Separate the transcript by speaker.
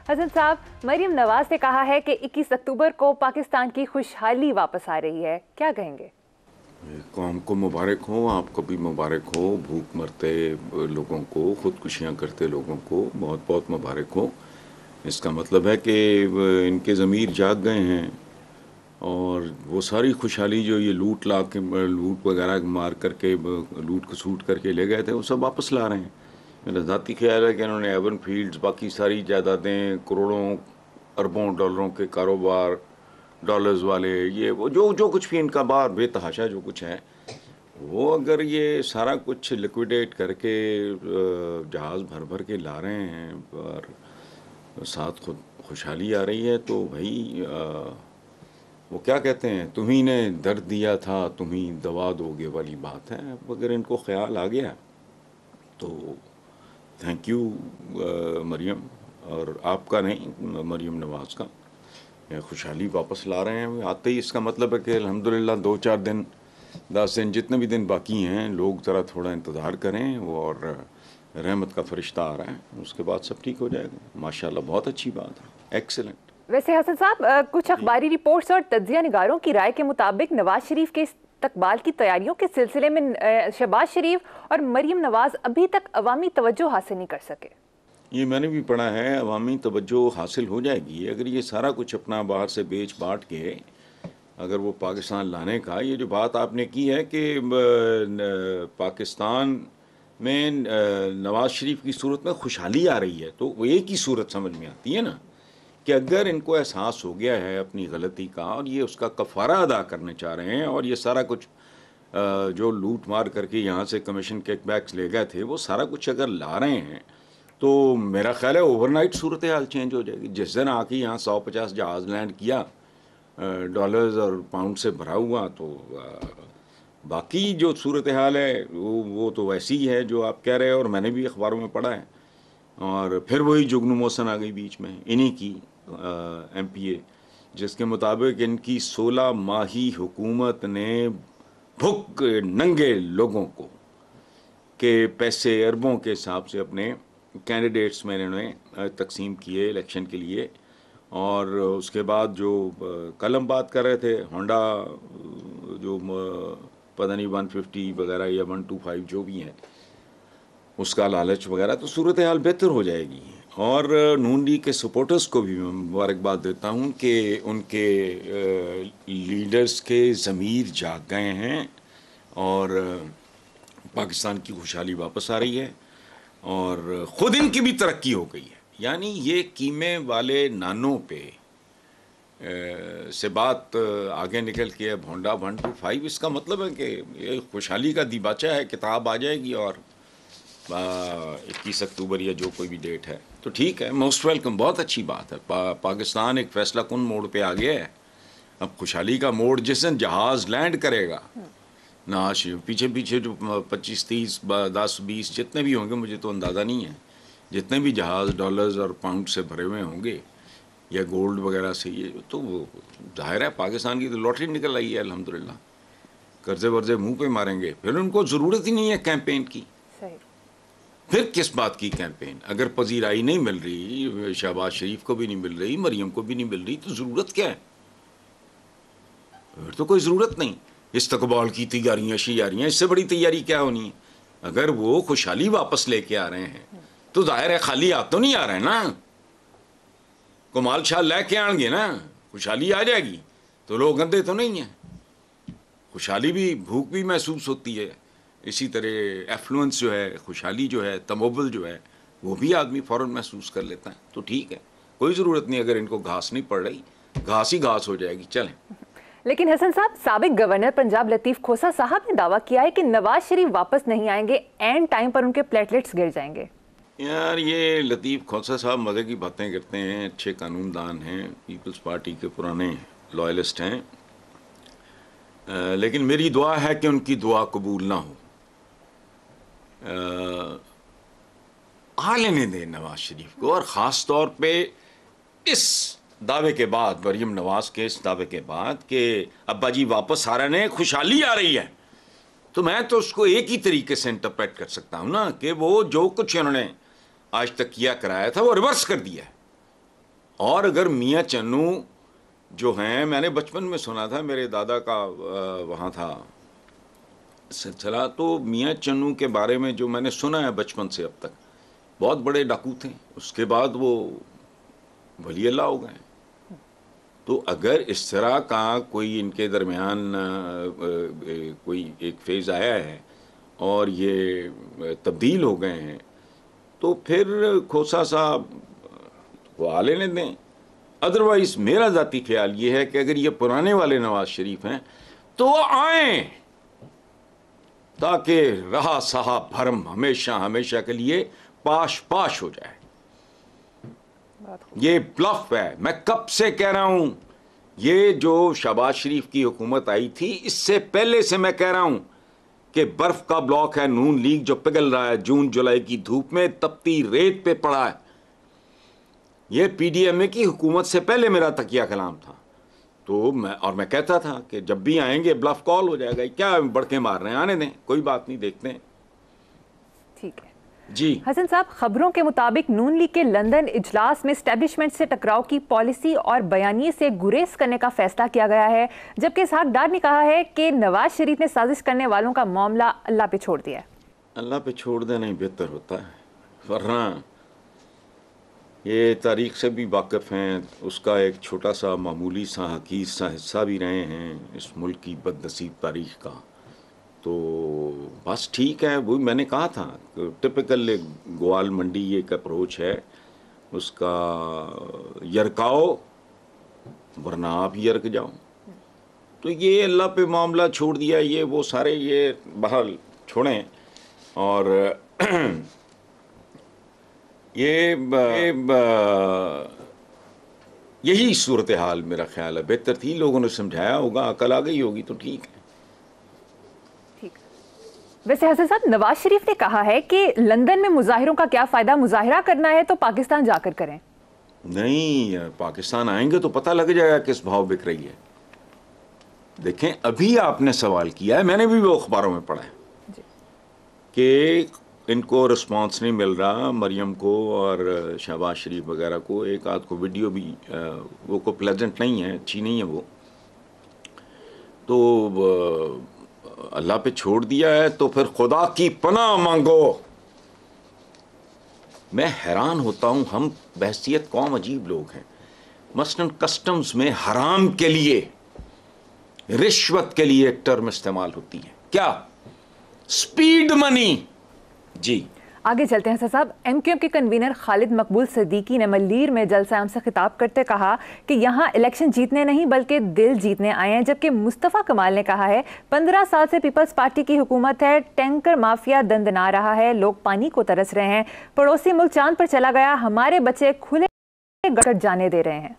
Speaker 1: हसन साहब, मरियम नवाज ने कहा है कि 21 अक्टूबर को पाकिस्तान की खुशहाली वापस आ रही है, क्या कहेंगे?
Speaker 2: कौम को मुबारक हो, आपको भी मुबारक हो। भूख मरते लोगों को, ख़ुदकुशियाँ करते लोगों को बहुत बहुत मुबारक हो। इसका मतलब है कि इनके ज़मीर जाग गए हैं और वो सारी खुशहाली जो ये लूट वगैरह मार करके लूट खसूट करके ले गए थे, वो सब वापस ला रहे हैं। मेरा ज़ाती ख्याल है कि इन्होंने एवन फील्ड्स, बाकी सारी जायदादें, करोड़ों अरबों डॉलरों के कारोबार, डॉलर्स वाले, ये वो जो जो कुछ भी इनका बाहर बेतहाशा जो कुछ है, वो अगर ये सारा कुछ लिक्विडेट करके जहाज़ भर भर के ला रहे हैं और साथ खुद खुशहाली आ रही है, तो भाई वो क्या कहते हैं, तुम्ही ने दर्द दिया था तुम्ही दवा दोगे वाली बात है। अब अगर इनको ख्याल आ गया तो थैंक यू मरियम, और आपका नहीं, मरियम नवाज़ का। खुशहाली वापस ला रहे हैं आते ही। इसका मतलब है कि अल्हम्दुलिल्लाह 2-4 दिन, 10 दिन, जितने भी दिन बाकी हैं, लोग ज़रा थोड़ा इंतज़ार करें और रहमत का फरिश्ता आ रहा है, उसके बाद सब ठीक हो जाएगा। माशाल्लाह, बहुत अच्छी बात है, एक्सीलेंट।
Speaker 1: वैसे हसन साहब, कुछ अखबारी रिपोर्ट्स और तज्जिया निगारों की राय के मुताबिक नवाज शरीफ के इस्तकबाल की तैयारियों के सिलसिले में शहबाज शरीफ और मरियम नवाज अभी तक अवामी तवज्जो हासिल नहीं कर सके।
Speaker 2: ये मैंने भी पढ़ा है, अवामी तवज्जो हासिल हो जाएगी अगर ये सारा कुछ अपना बाहर से बेच बाँट के अगर वो पाकिस्तान लाने का, ये जो बात आपने की है कि पाकिस्तान में नवाज शरीफ की सूरत में खुशहाली आ रही है, तो वो एक ही सूरत समझ में आती है ना, कि अगर इनको एहसास हो गया है अपनी गलती का और ये उसका कफ़ारा अदा करने चाह रहे हैं, और ये सारा कुछ जो लूट मार करके यहाँ से कमीशन किकबैक्स ले गए थे, वो सारा कुछ अगर ला रहे हैं, तो मेरा ख्याल है ओवरनाइट सूरत हाल चेंज हो जाएगी। जिस दिन आके यहाँ 150 जहाज़ लैंड किया, डॉलर्स और पाउंड से भरा हुआ, तो बाकी जो सूरत हाल है वो तो वैसी ही है जो आप कह रहे हैं, और मैंने भी अखबारों में पढ़ा है। और फिर वही जुगनू मौसन आ गई बीच में इन्हीं की MPA, जिसके मुताबिक इनकी 16 माही हुकूमत ने भुक नंगे लोगों को के पैसे अरबों के हिसाब से अपने कैंडिडेट्स में इन्होंने तकसीम किए इलेक्शन के लिए। और उसके बाद जो कल हम बात कर रहे थे, होंडा जो पता नहीं 150 वगैरह या 125 जो भी हैं, उसका लालच वगैरह, तो सूरत हाल बेहतर हो जाएगी। और नून लीग के सपोर्टर्स को भी मैं मुबारकबाद देता हूँ कि उनके लीडर्स के ज़मीर जाग गए हैं और पाकिस्तान की खुशहाली वापस आ रही है और ख़ुद इनकी भी तरक्की हो गई है। यानी ये कीमे वाले नानों पे से बात आगे निकल के अब होंडा 125, इसका मतलब है कि ये खुशहाली का दीबाचा है, किताब आ जाएगी और 21 अक्टूबर या जो कोई भी डेट है तो ठीक है, मोस्ट वेलकम, बहुत अच्छी बात है। पाकिस्तान एक फैसला कुन मोड़ पे आ गया है। अब खुशहाली का मोड़ जिस दिन जहाज़ लैंड करेगा ना, पीछे पीछे जो 25, 30, 10, 20 जितने भी होंगे, मुझे तो अंदाज़ा नहीं है, जितने भी जहाज़ डॉलर्स और पाउंड से भरे हुए होंगे या गोल्ड वगैरह से, ये तो जाहिर है पाकिस्तान की तो लॉटरी निकल आई है अल्हम्दुलिल्लाह। कर्जे वर्जे मुंह पे मारेंगे, फिर उनको ज़रूरत ही नहीं है कैंपेन की। फिर किस बात की कैंपेन? अगर पजीराई नहीं मिल रही, शहबाज शरीफ को भी नहीं मिल रही, मरियम को भी नहीं मिल रही, तो ज़रूरत क्या है? फिर तो कोई ज़रूरत नहीं। इस्तकबाल की तैयारियाँ शियारियाँ, इससे बड़ी तैयारी क्या होनी है? अगर वो खुशहाली वापस लेके आ रहे हैं तो जाहिर है खाली हाथ तो नहीं आ रहे हैं ना, कमाल शाल लेके आएंगे ना, खुशहाली आ जाएगी तो लोग अंधे तो नहीं हैं। खुशहाली भी, भूख भी महसूस होती है, इसी तरह एफ्लुएंस जो है, खुशहाली जो है, तमोबल जो है, वो भी आदमी फ़ौरन महसूस कर लेता है। तो ठीक है, कोई ज़रूरत नहीं, अगर इनको घास नहीं पड़ रही, घास ही घास हो जाएगी। चलें।
Speaker 1: लेकिन हसन साहब, साबिक गवर्नर पंजाब लतीफ़ खोसा साहब ने दावा किया है कि नवाज शरीफ वापस नहीं आएंगे, एंड टाइम पर उनके प्लेटलेट्स गिर जाएंगे।
Speaker 2: यार, ये लतीफ़ खोसा साहब मज़े की बातें करते हैं, अच्छे कानूनदान हैं, पीपल्स पार्टी के पुराने लॉयलिस्ट हैं, लेकिन मेरी दुआ है कि उनकी दुआ कबूल ना हो। आ लेने दें नवाज शरीफ को, और ख़ास तौर पे इस दावे के बाद, मरियम नवाज के इस दावे के बाद कि अब्बा जी वापस आ रहे हैं, खुशहाली आ रही है, तो मैं तो उसको एक ही तरीके से इंटरप्रेट कर सकता हूँ ना, कि वो जो कुछ उन्होंने आज तक किया कराया था वो रिवर्स कर दिया है। और अगर मियाँ चन्नू जो हैं, मैंने बचपन में सुना था, मेरे दादा का वहाँ था सिलसिला, तो मियाँ चन्नू के बारे में जो मैंने सुना है बचपन से अब तक, बहुत बड़े डाकू थे। उसके बाद वो वली अल्लाह हो गए। तो अगर इस तरह का कोई इनके दरमियान कोई एक फेज़ आया है और ये तब्दील हो गए हैं, तो फिर खोसा साहब वो आ लेने दें। अदरवाइज मेरा ज़ाती ख्याल ये है कि अगर ये पुराने वाले नवाज शरीफ हैं तो वो आएँ, ताकि रहा साहब भरम हमेशा हमेशा के लिए पाश पाश हो जाए। ये ब्लफ है। मैं कब से कह रहा हूं, ये जो शहबाज शरीफ की हुकूमत आई थी, इससे पहले से मैं कह रहा हूं कि बर्फ का ब्लॉक है नून लीग जो पिघल रहा है जून जुलाई की धूप में, तपती रेत पे पड़ा है। ये पीडीएमए की हुकूमत से पहले मेरा तकिया कलाम था। तो मैं कहता था कि जब भी आएंगे ब्लफ कॉल हो जाएगा, क्या बड़के मार रहे हैं, आने दें, कोई बात नहीं, देखते हैं।
Speaker 1: ठीक है
Speaker 2: जी
Speaker 1: हसन साहब, खबरों के मुताबिक नून लीग के लंदन इजलास में एस्टेब्लिशमेंट से टकराव की पॉलिसी और बयानिए से गुरेज करने का फैसला किया गया है, जबकि इसहाक डार ने कहा है कि नवाज शरीफ ने साजिश करने वालों का मामला अल्लाह पे छोड़ दिया है।
Speaker 2: अल्लाह पे छोड़ देना ही बेहतर होता है, वरना ये तारीख से भी वाकिफ़ हैं, उसका एक छोटा सा मामूली सा हकीर सा हिस्सा भी रहे हैं इस मुल्क की बदनसीब तारीख का। तो बस ठीक है, वही मैंने कहा था, टिपिकल ग्वाल मंडी एक अप्रोच है उसका, यरकाओ वरना आप यरक जाओ। तो ये अल्लाह पे मामला छोड़ दिया, ये वो सारे ये बहल छोड़ें। और यही सूरत हाल मेरा ख्याल है बेहतर थी, लोगों ने समझाया होगा, अकल आ गई होगी तो ठीक है।
Speaker 1: वैसे हसन साहब, नवाज शरीफ ने कहा है कि लंदन में मुजाहिरों का क्या फायदा, मुजाहिरा करना है तो पाकिस्तान जाकर करें।
Speaker 2: नहीं, पाकिस्तान आएंगे तो पता लग जाएगा किस भाव बिक रही है। देखें, अभी आपने सवाल किया है, मैंने भी वो अखबारों में पढ़ा है कि इनको रिस्पांस नहीं मिल रहा, मरियम को और शहबाज शरीफ वगैरह को। एक आध को वीडियो भी वो को प्लेजेंट नहीं है, अच्छी नहीं है वो। तो अल्लाह पे छोड़ दिया है तो फिर खुदा की पनाह मांगो। मैं हैरान होता हूं, हम बहसियत कौम अजीब लोग हैं। मसलन कस्टम्स में हराम के लिए, रिश्वत के लिए एक टर्म इस्तेमाल होती है, क्या? Speed money. जी
Speaker 1: आगे चलते हैं हसन साहब। एमक्यूएम के कन्वीनर खालिद मकबूल सिद्दीकी ने मल्लीर में जलसा-ए-आम से खिताब करते कहा कि यहां इलेक्शन जीतने नहीं बल्कि दिल जीतने आए हैं, जबकि मुस्तफ़ा कमाल ने कहा है 15 साल से पीपल्स पार्टी की हुकूमत है, टैंकर माफिया दंदना रहा है, लोग पानी को तरस रहे हैं, पड़ोसी मुल्क चांद पर चला गया, हमारे बच्चे खुले गटर जाने दे रहे हैं।